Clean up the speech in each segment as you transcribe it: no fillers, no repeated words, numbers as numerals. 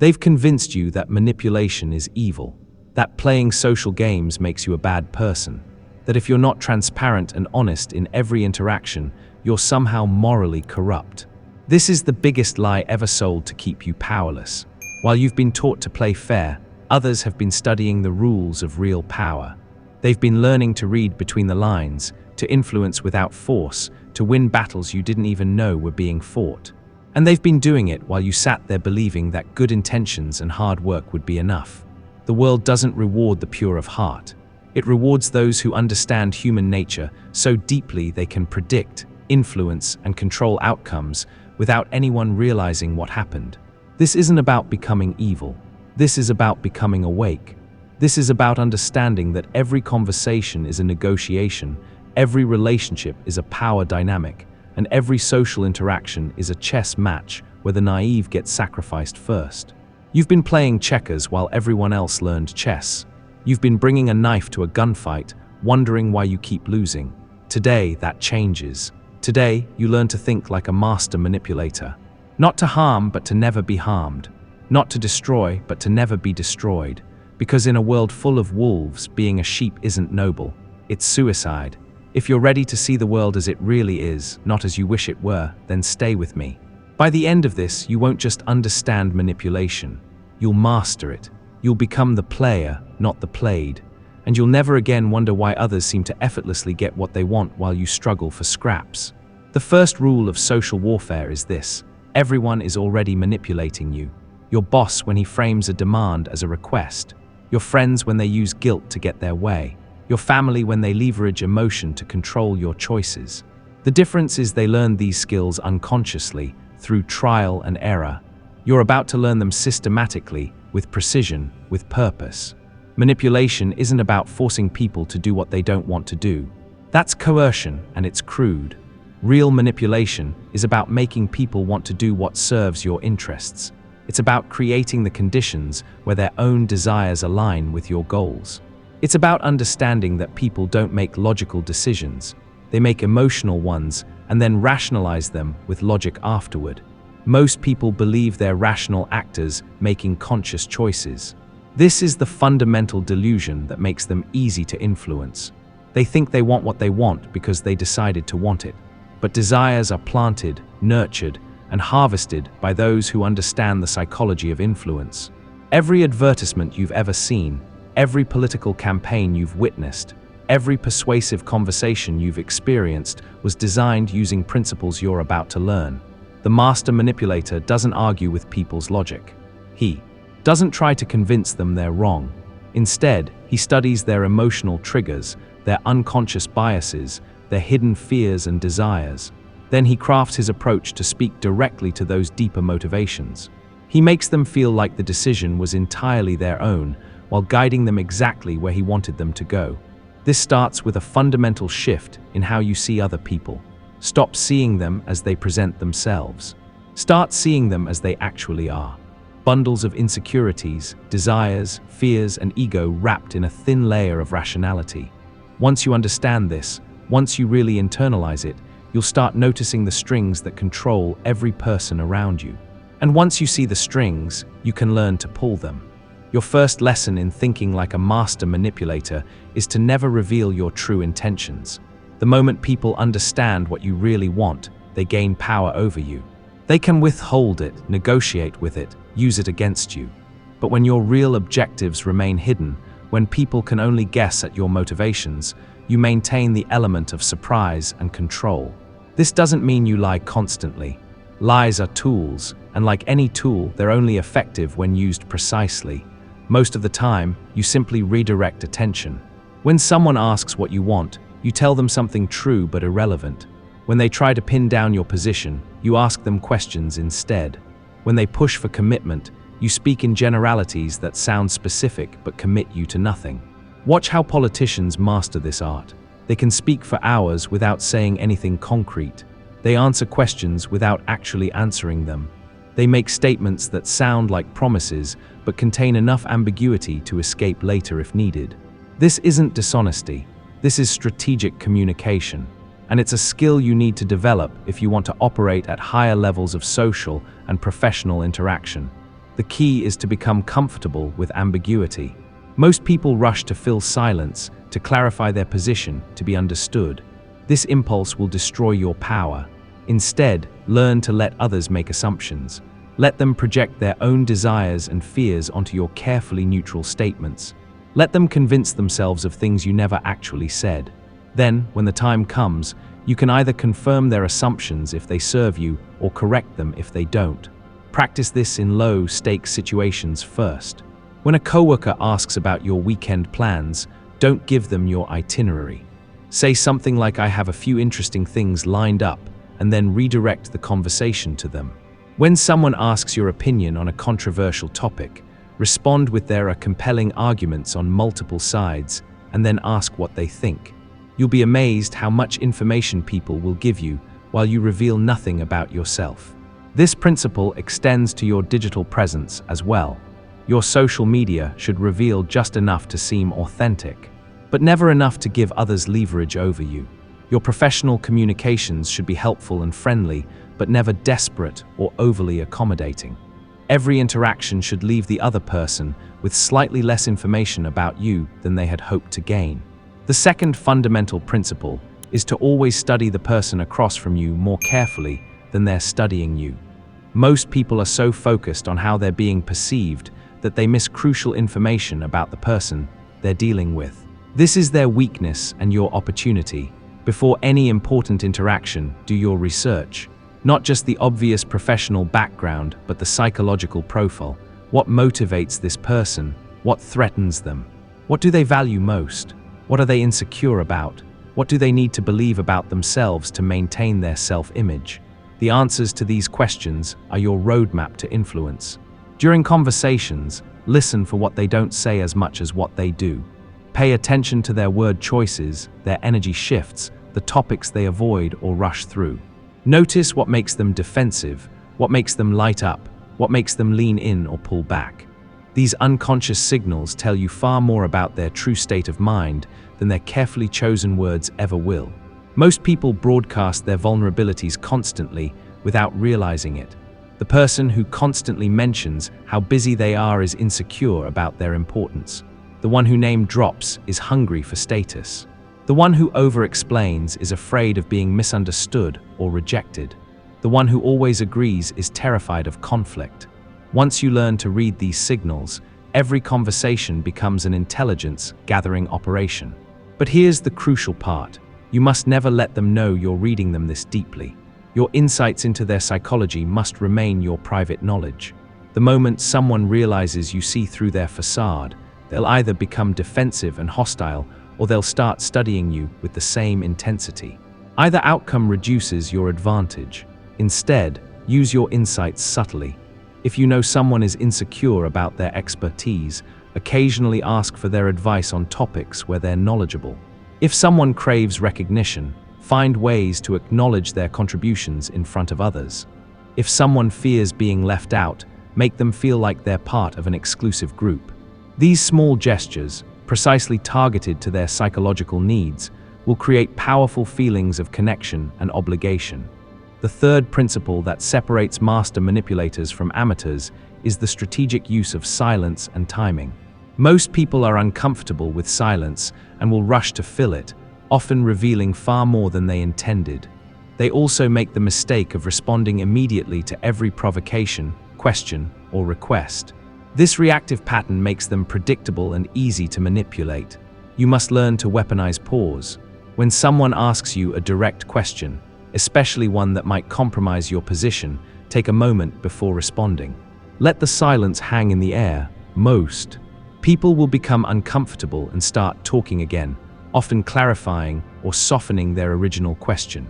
They've convinced you that manipulation is evil, that playing social games makes you a bad person, that if you're not transparent and honest in every interaction, you're somehow morally corrupt. This is the biggest lie ever sold to keep you powerless. While you've been taught to play fair, others have been studying the rules of real power. They've been learning to read between the lines, to influence without force, to win battles you didn't even know were being fought. And they've been doing it while you sat there believing that good intentions and hard work would be enough. The world doesn't reward the pure of heart. It rewards those who understand human nature so deeply they can predict, influence, and control outcomes without anyone realizing what happened. This isn't about becoming evil. This is about becoming awake. This is about understanding that every conversation is a negotiation, every relationship is a power dynamic, and every social interaction is a chess match where the naive get sacrificed first. You've been playing checkers while everyone else learned chess. You've been bringing a knife to a gunfight, wondering why you keep losing. Today, that changes. Today, you learn to think like a master manipulator. Not to harm, but to never be harmed. Not to destroy, but to never be destroyed. Because in a world full of wolves, being a sheep isn't noble. It's suicide. If you're ready to see the world as it really is, not as you wish it were, then stay with me. By the end of this, you won't just understand manipulation. You'll master it. You'll become the player, not the played. And you'll never again wonder why others seem to effortlessly get what they want while you struggle for scraps. The first rule of social warfare is this: everyone is already manipulating you. Your boss when he frames a demand as a request. Your friends when they use guilt to get their way. Your family when they leverage emotion to control your choices. The difference is they learn these skills unconsciously, through trial and error. You're about to learn them systematically, with precision, with purpose. Manipulation isn't about forcing people to do what they don't want to do. That's coercion, and it's crude. Real manipulation is about making people want to do what serves your interests. It's about creating the conditions where their own desires align with your goals. It's about understanding that people don't make logical decisions. They make emotional ones and then rationalize them with logic afterward. Most people believe they're rational actors making conscious choices. This is the fundamental delusion that makes them easy to influence. They think they want what they want because they decided to want it. But desires are planted, nurtured, and harvested by those who understand the psychology of influence. Every advertisement you've ever seen, every political campaign you've witnessed, every persuasive conversation you've experienced was designed using principles you're about to learn. The master manipulator doesn't argue with people's logic. He doesn't try to convince them they're wrong. Instead, he studies their emotional triggers, their unconscious biases, their hidden fears and desires. Then he crafts his approach to speak directly to those deeper motivations. He makes them feel like the decision was entirely their own, while guiding them exactly where he wanted them to go. This starts with a fundamental shift in how you see other people. Stop seeing them as they present themselves. Start seeing them as they actually are. Bundles of insecurities, desires, fears, and ego wrapped in a thin layer of rationality. Once you understand this, once you really internalize it, you'll start noticing the strings that control every person around you. And once you see the strings, you can learn to pull them. Your first lesson in thinking like a master manipulator is to never reveal your true intentions. The moment people understand what you really want, they gain power over you. They can withhold it, negotiate with it, use it against you. But when your real objectives remain hidden, when people can only guess at your motivations, you maintain the element of surprise and control. This doesn't mean you lie constantly. Lies are tools, and like any tool, they're only effective when used precisely. Most of the time, you simply redirect attention. When someone asks what you want, you tell them something true but irrelevant. When they try to pin down your position, you ask them questions instead. When they push for commitment, you speak in generalities that sound specific but commit you to nothing. Watch how politicians master this art. They can speak for hours without saying anything concrete. They answer questions without actually answering them. They make statements that sound like promises but contain enough ambiguity to escape later if needed. This isn't dishonesty. This is strategic communication. And it's a skill you need to develop if you want to operate at higher levels of social and professional interaction. The key is to become comfortable with ambiguity. Most people rush to fill silence, to clarify their position, to be understood. This impulse will destroy your power. Instead, learn to let others make assumptions. Let them project their own desires and fears onto your carefully neutral statements. Let them convince themselves of things you never actually said. Then, when the time comes, you can either confirm their assumptions if they serve you or correct them if they don't. Practice this in low-stakes situations first. When a coworker asks about your weekend plans, don't give them your itinerary. Say something like, "I have a few interesting things lined up," and then redirect the conversation to them. When someone asks your opinion on a controversial topic, respond with there are compelling arguments on multiple sides, and then ask what they think. You'll be amazed how much information people will give you while you reveal nothing about yourself. This principle extends to your digital presence as well. Your social media should reveal just enough to seem authentic, but never enough to give others leverage over you. Your professional communications should be helpful and friendly, but never desperate or overly accommodating. Every interaction should leave the other person with slightly less information about you than they had hoped to gain. The second fundamental principle is to always study the person across from you more carefully than they're studying you. Most people are so focused on how they're being perceived that they miss crucial information about the person they're dealing with. This is their weakness and your opportunity. Before any important interaction, do your research. Not just the obvious professional background, but the psychological profile. What motivates this person? What threatens them? What do they value most? What are they insecure about? What do they need to believe about themselves to maintain their self-image? The answers to these questions are your roadmap to influence. During conversations, listen for what they don't say as much as what they do. Pay attention to their word choices, their energy shifts, the topics they avoid or rush through. Notice what makes them defensive, what makes them light up, what makes them lean in or pull back. These unconscious signals tell you far more about their true state of mind than their carefully chosen words ever will. Most people broadcast their vulnerabilities constantly without realizing it. The person who constantly mentions how busy they are is insecure about their importance. The one who name drops is hungry for status. The one who over-explains is afraid of being misunderstood or rejected. The one who always agrees is terrified of conflict. Once you learn to read these signals, every conversation becomes an intelligence-gathering operation. But here's the crucial part. You must never let them know you're reading them this deeply. Your insights into their psychology must remain your private knowledge. The moment someone realizes you see through their facade, they'll either become defensive and hostile, or they'll start studying you with the same intensity. Either outcome reduces your advantage. Instead, use your insights subtly. If you know someone is insecure about their expertise, occasionally ask for their advice on topics where they're knowledgeable. If someone craves recognition, find ways to acknowledge their contributions in front of others. If someone fears being left out, make them feel like they're part of an exclusive group. These small gestures, precisely targeted to their psychological needs, will create powerful feelings of connection and obligation. The third principle that separates master manipulators from amateurs is the strategic use of silence and timing. Most people are uncomfortable with silence and will rush to fill it, often revealing far more than they intended. They also make the mistake of responding immediately to every provocation, question, or request. This reactive pattern makes them predictable and easy to manipulate. You must learn to weaponize pause. When someone asks you a direct question, especially one that might compromise your position, take a moment before responding. Let the silence hang in the air. Most people will become uncomfortable and start talking again, often clarifying or softening their original question.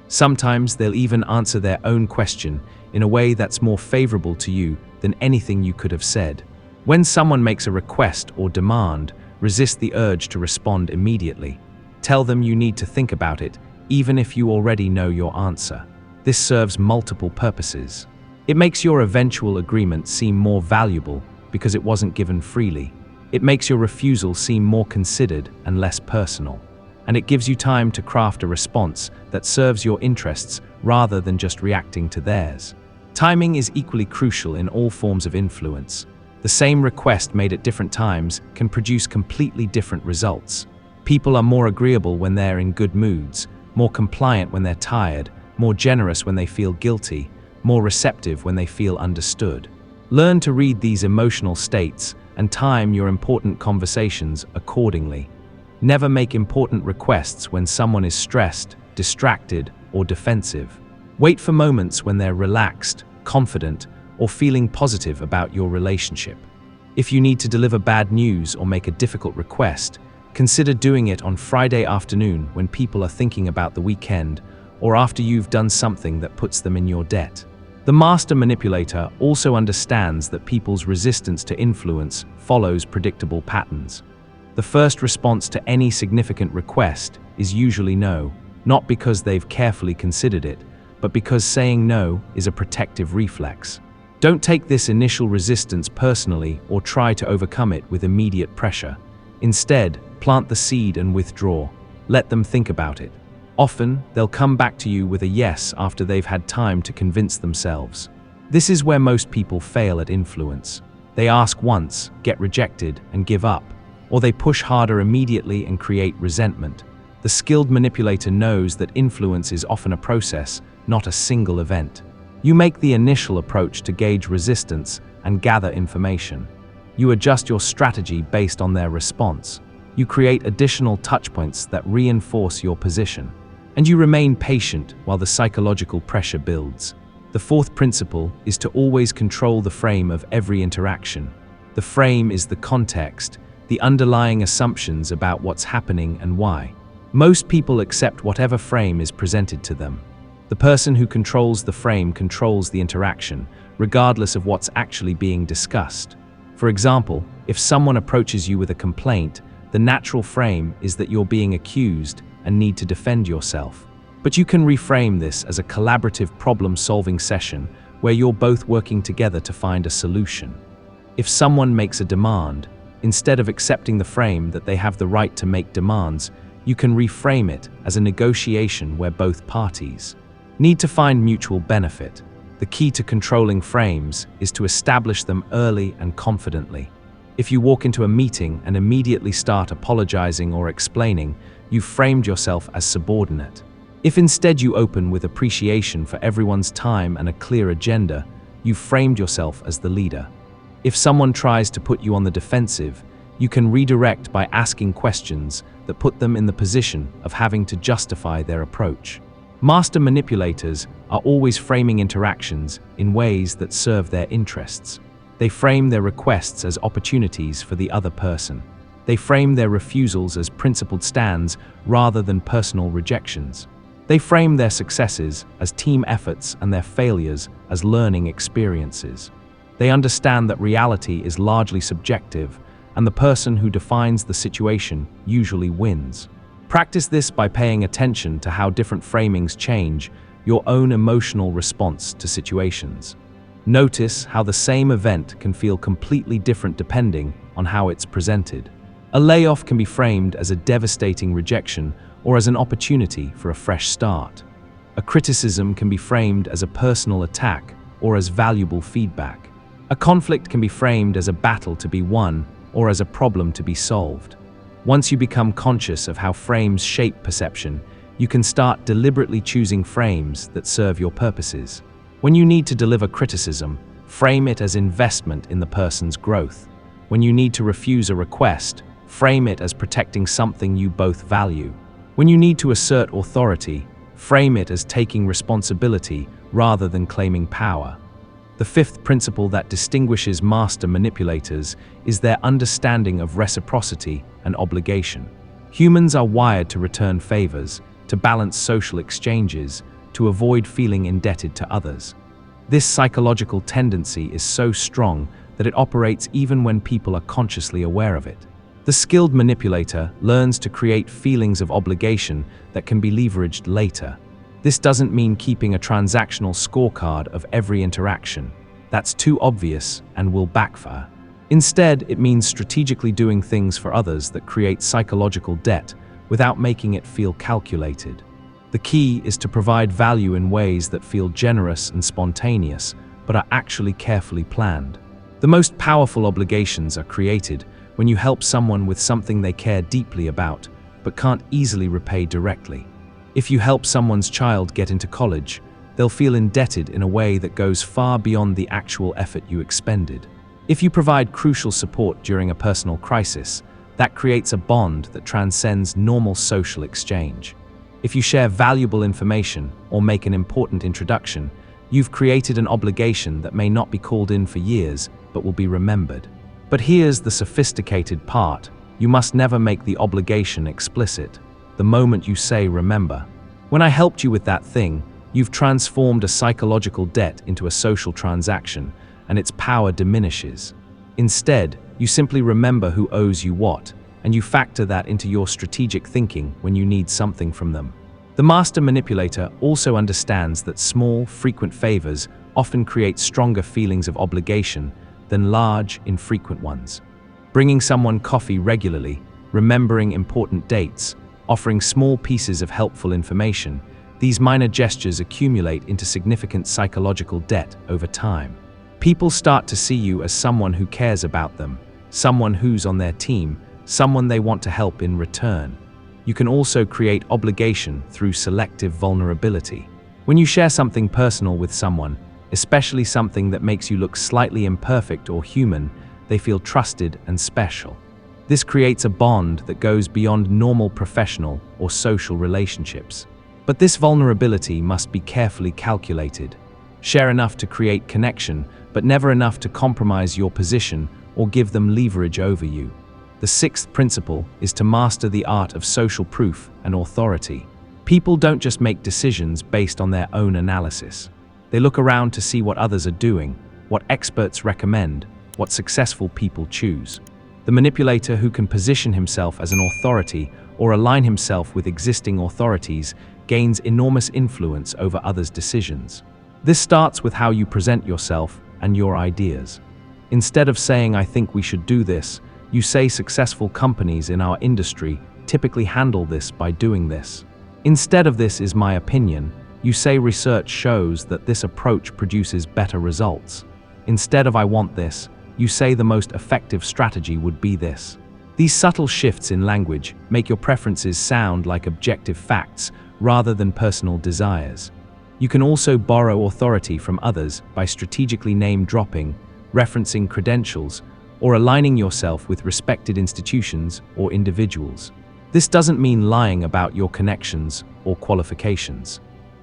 Sometimes they'll even answer their own question in a way that's more favorable to you than anything you could have said. When someone makes a request or demand, resist the urge to respond immediately. Tell them you need to think about it, even if you already know your answer. This serves multiple purposes. It makes your eventual agreement seem more valuable because it wasn't given freely. It makes your refusal seem more considered and less personal. And it gives you time to craft a response that serves your interests rather than just reacting to theirs. Timing is equally crucial in all forms of influence. The same request made at different times can produce completely different results. People are more agreeable when they're in good moods, more compliant when they're tired, more generous when they feel guilty, more receptive when they feel understood. Learn to read these emotional states and time your important conversations accordingly. Never make important requests when someone is stressed, distracted, or defensive. Wait for moments when they're relaxed, confident, or feeling positive about your relationship. If you need to deliver bad news or make a difficult request, consider doing it on Friday afternoon when people are thinking about the weekend or after you've done something that puts them in your debt. The master manipulator also understands that people's resistance to influence follows predictable patterns. The first response to any significant request is usually no, not because they've carefully considered it, but because saying no is a protective reflex. Don't take this initial resistance personally or try to overcome it with immediate pressure. Instead, plant the seed and withdraw. Let them think about it. Often, they'll come back to you with a yes after they've had time to convince themselves. This is where most people fail at influence. They ask once, get rejected, and give up, or they push harder immediately and create resentment. The skilled manipulator knows that influence is often a process, not a single event. You make the initial approach to gauge resistance and gather information. You adjust your strategy based on their response. You create additional touchpoints that reinforce your position. And you remain patient while the psychological pressure builds. The fourth principle is to always control the frame of every interaction. The frame is the context, the underlying assumptions about what's happening and why. Most people accept whatever frame is presented to them. The person who controls the frame controls the interaction, regardless of what's actually being discussed. For example, if someone approaches you with a complaint, the natural frame is that you're being accused and need to defend yourself. But you can reframe this as a collaborative problem-solving session where you're both working together to find a solution. If someone makes a demand, instead of accepting the frame that they have the right to make demands, you can reframe it as a negotiation where both parties need to find mutual benefit. The key to controlling frames is to establish them early and confidently. If you walk into a meeting and immediately start apologizing or explaining, you've framed yourself as subordinate. If instead you open with appreciation for everyone's time and a clear agenda, you've framed yourself as the leader. If someone tries to put you on the defensive, you can redirect by asking questions that put them in the position of having to justify their approach. Master manipulators are always framing interactions in ways that serve their interests. They frame their requests as opportunities for the other person. They frame their refusals as principled stands rather than personal rejections. They frame their successes as team efforts and their failures as learning experiences. They understand that reality is largely subjective, and the person who defines the situation usually wins. Practice this by paying attention to how different framings change your own emotional response to situations. Notice how the same event can feel completely different depending on how it's presented. A layoff can be framed as a devastating rejection or as an opportunity for a fresh start. A criticism can be framed as a personal attack or as valuable feedback. A conflict can be framed as a battle to be won or as a problem to be solved. Once you become conscious of how frames shape perception, you can start deliberately choosing frames that serve your purposes. When you need to deliver criticism, frame it as investment in the person's growth. When you need to refuse a request, frame it as protecting something you both value. When you need to assert authority, frame it as taking responsibility rather than claiming power. The fifth principle that distinguishes master manipulators is their understanding of reciprocity and obligation. Humans are wired to return favors, to balance social exchanges, to avoid feeling indebted to others. This psychological tendency is so strong that it operates even when people are consciously aware of it. The skilled manipulator learns to create feelings of obligation that can be leveraged later. This doesn't mean keeping a transactional scorecard of every interaction. That's too obvious and will backfire. Instead, it means strategically doing things for others that create psychological debt without making it feel calculated. The key is to provide value in ways that feel generous and spontaneous, but are actually carefully planned. The most powerful obligations are created when you help someone with something they care deeply about, but can't easily repay directly. If you help someone's child get into college, they'll feel indebted in a way that goes far beyond the actual effort you expended. If you provide crucial support during a personal crisis, that creates a bond that transcends normal social exchange. If you share valuable information or make an important introduction, you've created an obligation that may not be called in for years, but will be remembered. But here's the sophisticated part. You must never make the obligation explicit. The moment you say remember, when I helped you with that thing, you've transformed a psychological debt into a social transaction, and its power diminishes. Instead, you simply remember who owes you what, and you factor that into your strategic thinking when you need something from them. The master manipulator also understands that small, frequent favors often create stronger feelings of obligation than large, infrequent ones. Bringing someone coffee regularly, remembering important dates, offering small pieces of helpful information, these minor gestures accumulate into significant psychological debt over time. People start to see you as someone who cares about them, someone who's on their team, someone they want to help in return. You can also create obligation through selective vulnerability. When you share something personal with someone, especially something that makes you look slightly imperfect or human, they feel trusted and special. This creates a bond that goes beyond normal professional or social relationships. But this vulnerability must be carefully calculated. Share enough to create connection, but never enough to compromise your position or give them leverage over you. The sixth principle is to master the art of social proof and authority. People don't just make decisions based on their own analysis. They look around to see what others are doing, what experts recommend, what successful people choose. The manipulator who can position himself as an authority or align himself with existing authorities gains enormous influence over others' decisions. This starts with how you present yourself and your ideas. Instead of saying, "I think we should do this," you say, "Successful companies in our industry typically handle this by doing this." Instead of "This is my opinion," you say, "Research shows that this approach produces better results." Instead of "I want this," you say, "The most effective strategy would be this." These subtle shifts in language make your preferences sound like objective facts rather than personal desires. You can also borrow authority from others by strategically name-dropping, referencing credentials, or aligning yourself with respected institutions or individuals. This doesn't mean lying about your connections or qualifications.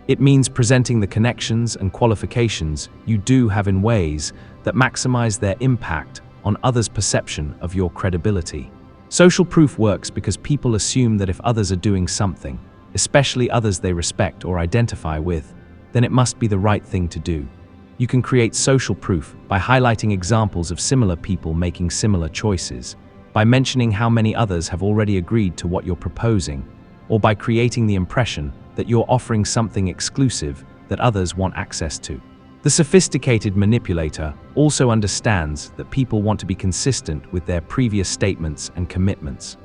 It means presenting the connections and qualifications you do have in ways that maximize their impact on others' perception of your credibility. Social proof works because people assume that if others are doing something, especially others they respect or identify with, then it must be the right thing to do. You can create social proof by highlighting examples of similar people making similar choices, by mentioning how many others have already agreed to what you're proposing, or by creating the impression that you're offering something exclusive that others want access to. The sophisticated manipulator also understands that people want to be consistent with their previous statements and commitments.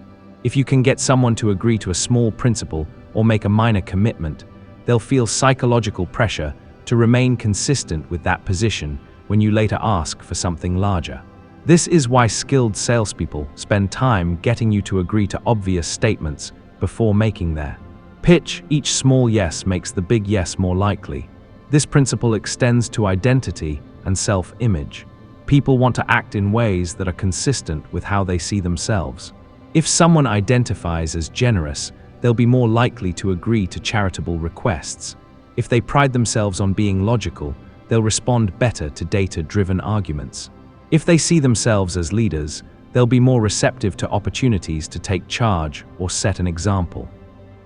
If you can get someone to agree to a small principle or make a minor commitment, they'll feel psychological pressure to remain consistent with that position when you later ask for something larger. This is why skilled salespeople spend time getting you to agree to obvious statements before making their pitch. Each small yes makes the big yes more likely. This principle extends to identity and self-image. People want to act in ways that are consistent with how they see themselves. If someone identifies as generous, they'll be more likely to agree to charitable requests. If they pride themselves on being logical, they'll respond better to data-driven arguments. If they see themselves as leaders, they'll be more receptive to opportunities to take charge or set an example.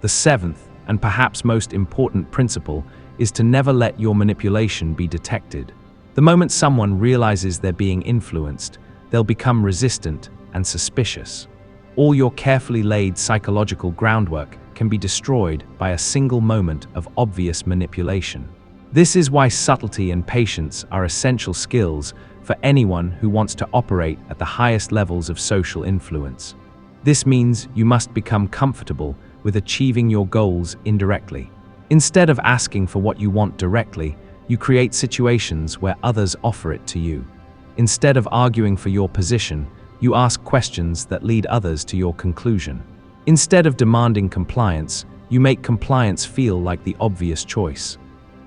The seventh, and perhaps most important principle, is to never let your manipulation be detected. The moment someone realizes they're being influenced, they'll become resistant and suspicious. All your carefully laid psychological groundwork can be destroyed by a single moment of obvious manipulation. This is why subtlety and patience are essential skills for anyone who wants to operate at the highest levels of social influence. This means you must become comfortable with achieving your goals indirectly. Instead of asking for what you want directly, you create situations where others offer it to you. Instead of arguing for your position, you ask questions that lead others to your conclusion. Instead of demanding compliance, you make compliance feel like the obvious choice.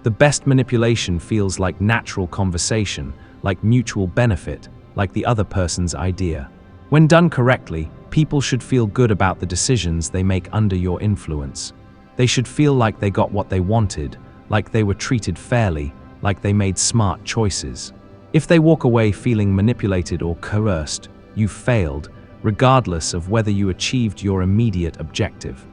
The best manipulation feels like natural conversation, like mutual benefit, like the other person's idea. When done correctly, people should feel good about the decisions they make under your influence. They should feel like they got what they wanted, like they were treated fairly, like they made smart choices. If they walk away feeling manipulated or coerced, you failed, regardless of whether you achieved your immediate objective.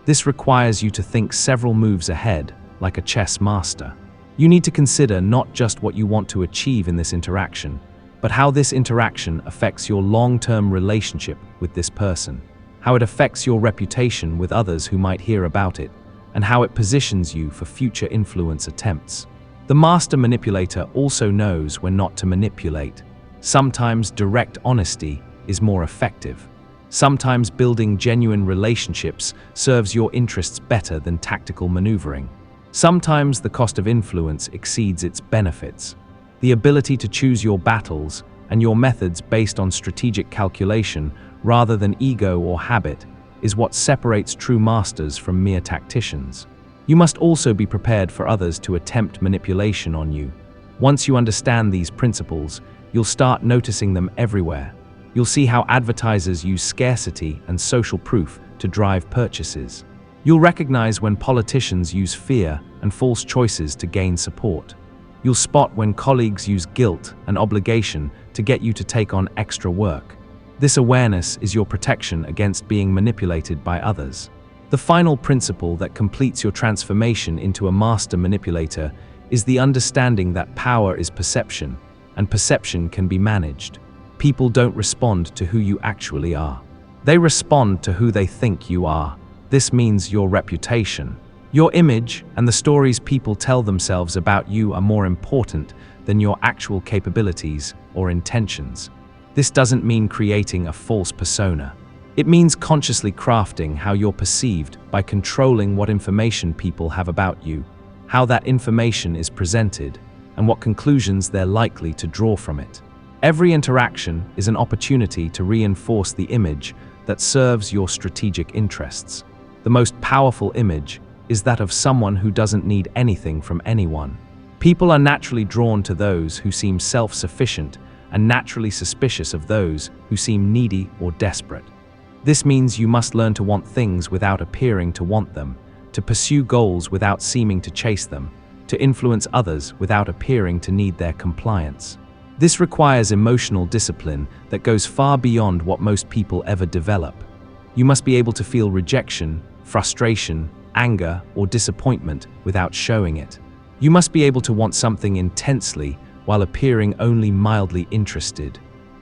This requires you to think several moves ahead, like a chess master. You need to consider not just what you want to achieve in this interaction, but how this interaction affects your long-term relationship with this person, how it affects your reputation with others who might hear about it, and how it positions you for future influence attempts. The master manipulator also knows when not to manipulate. Sometimes direct honesty is more effective. Sometimes building genuine relationships serves your interests better than tactical maneuvering. Sometimes the cost of influence exceeds its benefits. The ability to choose your battles and your methods based on strategic calculation rather than ego or habit is what separates true masters from mere tacticians. You must also be prepared for others to attempt manipulation on you. Once you understand these principles, you'll start noticing them everywhere. You'll see how advertisers use scarcity and social proof to drive purchases. You'll recognize when politicians use fear and false choices to gain support. You'll spot when colleagues use guilt and obligation to get you to take on extra work. This awareness is your protection against being manipulated by others. The final principle that completes your transformation into a master manipulator is the understanding that power is perception, and perception can be managed. People don't respond to who you actually are. They respond to who they think you are. This means your reputation, your image, and the stories people tell themselves about you are more important than your actual capabilities or intentions. This doesn't mean creating a false persona. It means consciously crafting how you're perceived by controlling what information people have about you, how that information is presented, and what conclusions they're likely to draw from it. Every interaction is an opportunity to reinforce the image that serves your strategic interests. The most powerful image is that of someone who doesn't need anything from anyone. People are naturally drawn to those who seem self-sufficient and naturally suspicious of those who seem needy or desperate. This means you must learn to want things without appearing to want them, to pursue goals without seeming to chase them, to influence others without appearing to need their compliance. This requires emotional discipline that goes far beyond what most people ever develop. You must be able to feel rejection, frustration, anger, or disappointment without showing it. You must be able to want something intensely while appearing only mildly interested.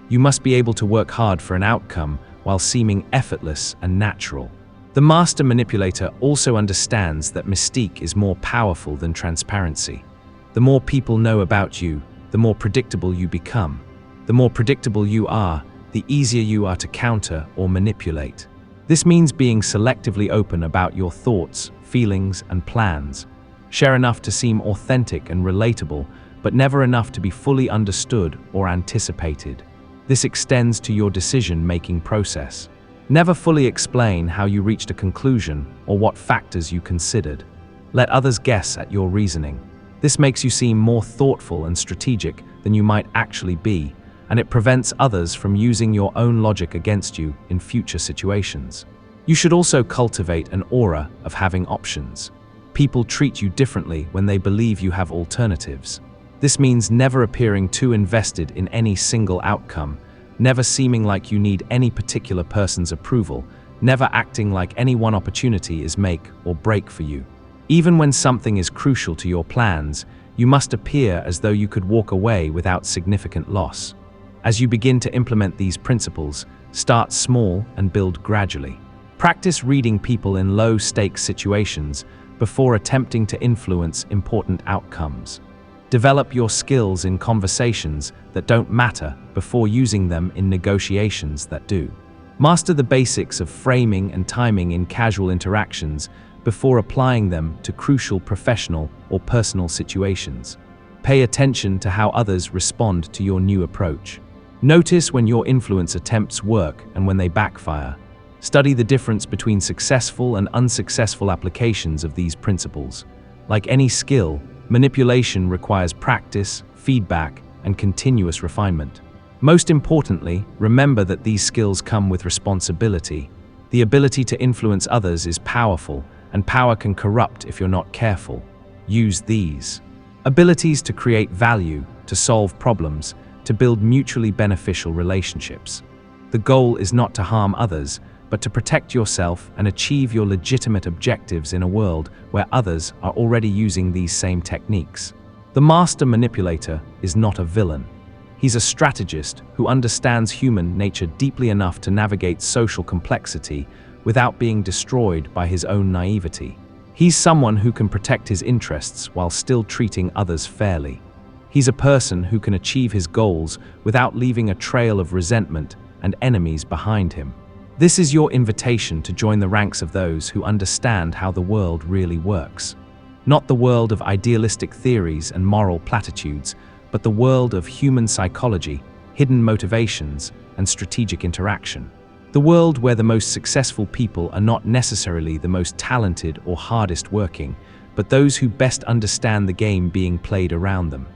You must be able to work hard for an outcome while seeming effortless and natural. The master manipulator also understands that mystique is more powerful than transparency. The more people know about you, the more predictable you become. The more predictable you are, the easier you are to counter or manipulate. This means being selectively open about your thoughts, feelings, and plans. Share enough to seem authentic and relatable, but never enough to be fully understood or anticipated. This extends to your decision-making process. Never fully explain how you reached a conclusion or what factors you considered. Let others guess at your reasoning. This makes you seem more thoughtful and strategic than you might actually be, and it prevents others from using your own logic against you in future situations. You should also cultivate an aura of having options. People treat you differently when they believe you have alternatives. This means never appearing too invested in any single outcome, never seeming like you need any particular person's approval, never acting like any one opportunity is make or break for you. Even when something is crucial to your plans, you must appear as though you could walk away without significant loss. As you begin to implement these principles, start small and build gradually. Practice reading people in low-stakes situations before attempting to influence important outcomes. Develop your skills in conversations that don't matter before using them in negotiations that do. Master the basics of framing and timing in casual interactions before applying them to crucial professional or personal situations. Pay attention to how others respond to your new approach. Notice when your influence attempts work and when they backfire. Study the difference between successful and unsuccessful applications of these principles. Like any skill, manipulation requires practice, feedback, and continuous refinement. Most importantly, remember that these skills come with responsibility. The ability to influence others is powerful, and power can corrupt if you're not careful. Use these abilities to create value, to solve problems, to build mutually beneficial relationships. The goal is not to harm others, but to protect yourself and achieve your legitimate objectives in a world where others are already using these same techniques. The master manipulator is not a villain. He's a strategist who understands human nature deeply enough to navigate social complexity without being destroyed by his own naivety. He's someone who can protect his interests while still treating others fairly. He's a person who can achieve his goals without leaving a trail of resentment and enemies behind him. This is your invitation to join the ranks of those who understand how the world really works. Not the world of idealistic theories and moral platitudes, but the world of human psychology, hidden motivations, and strategic interaction. The world where the most successful people are not necessarily the most talented or hardest working, but those who best understand the game being played around them.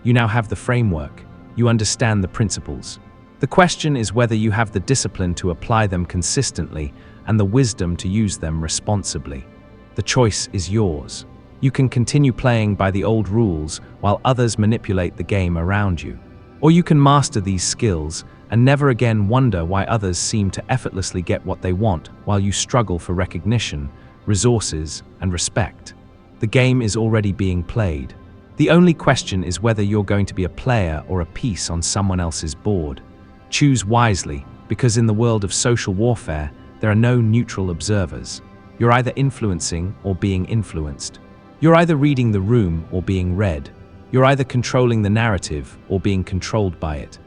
You now have the framework. You understand the principles. The question is whether you have the discipline to apply them consistently and the wisdom to use them responsibly. The choice is yours. You can continue playing by the old rules while others manipulate the game around you. Or you can master these skills and never again wonder why others seem to effortlessly get what they want while you struggle for recognition, resources, and respect. The game is already being played. The only question is whether you're going to be a player or a piece on someone else's board. Choose wisely, because in the world of social warfare, there are no neutral observers. You're either influencing or being influenced. You're either reading the room or being read. You're either controlling the narrative or being controlled by it.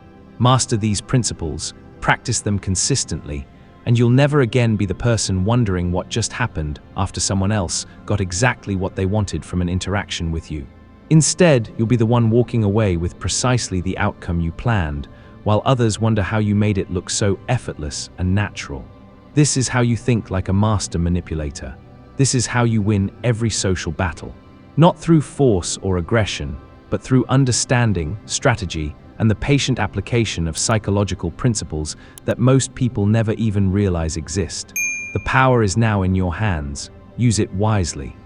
Master these principles, practice them consistently, and you'll never again be the person wondering what just happened after someone else got exactly what they wanted from an interaction with you. Instead, you'll be the one walking away with precisely the outcome you planned, while others wonder how you made it look so effortless and natural. This is how you think like a master manipulator. This is how you win every social battle. Not through force or aggression, but through understanding, strategy, and the patient application of psychological principles that most people never even realize exist. The power is now in your hands. Use it wisely.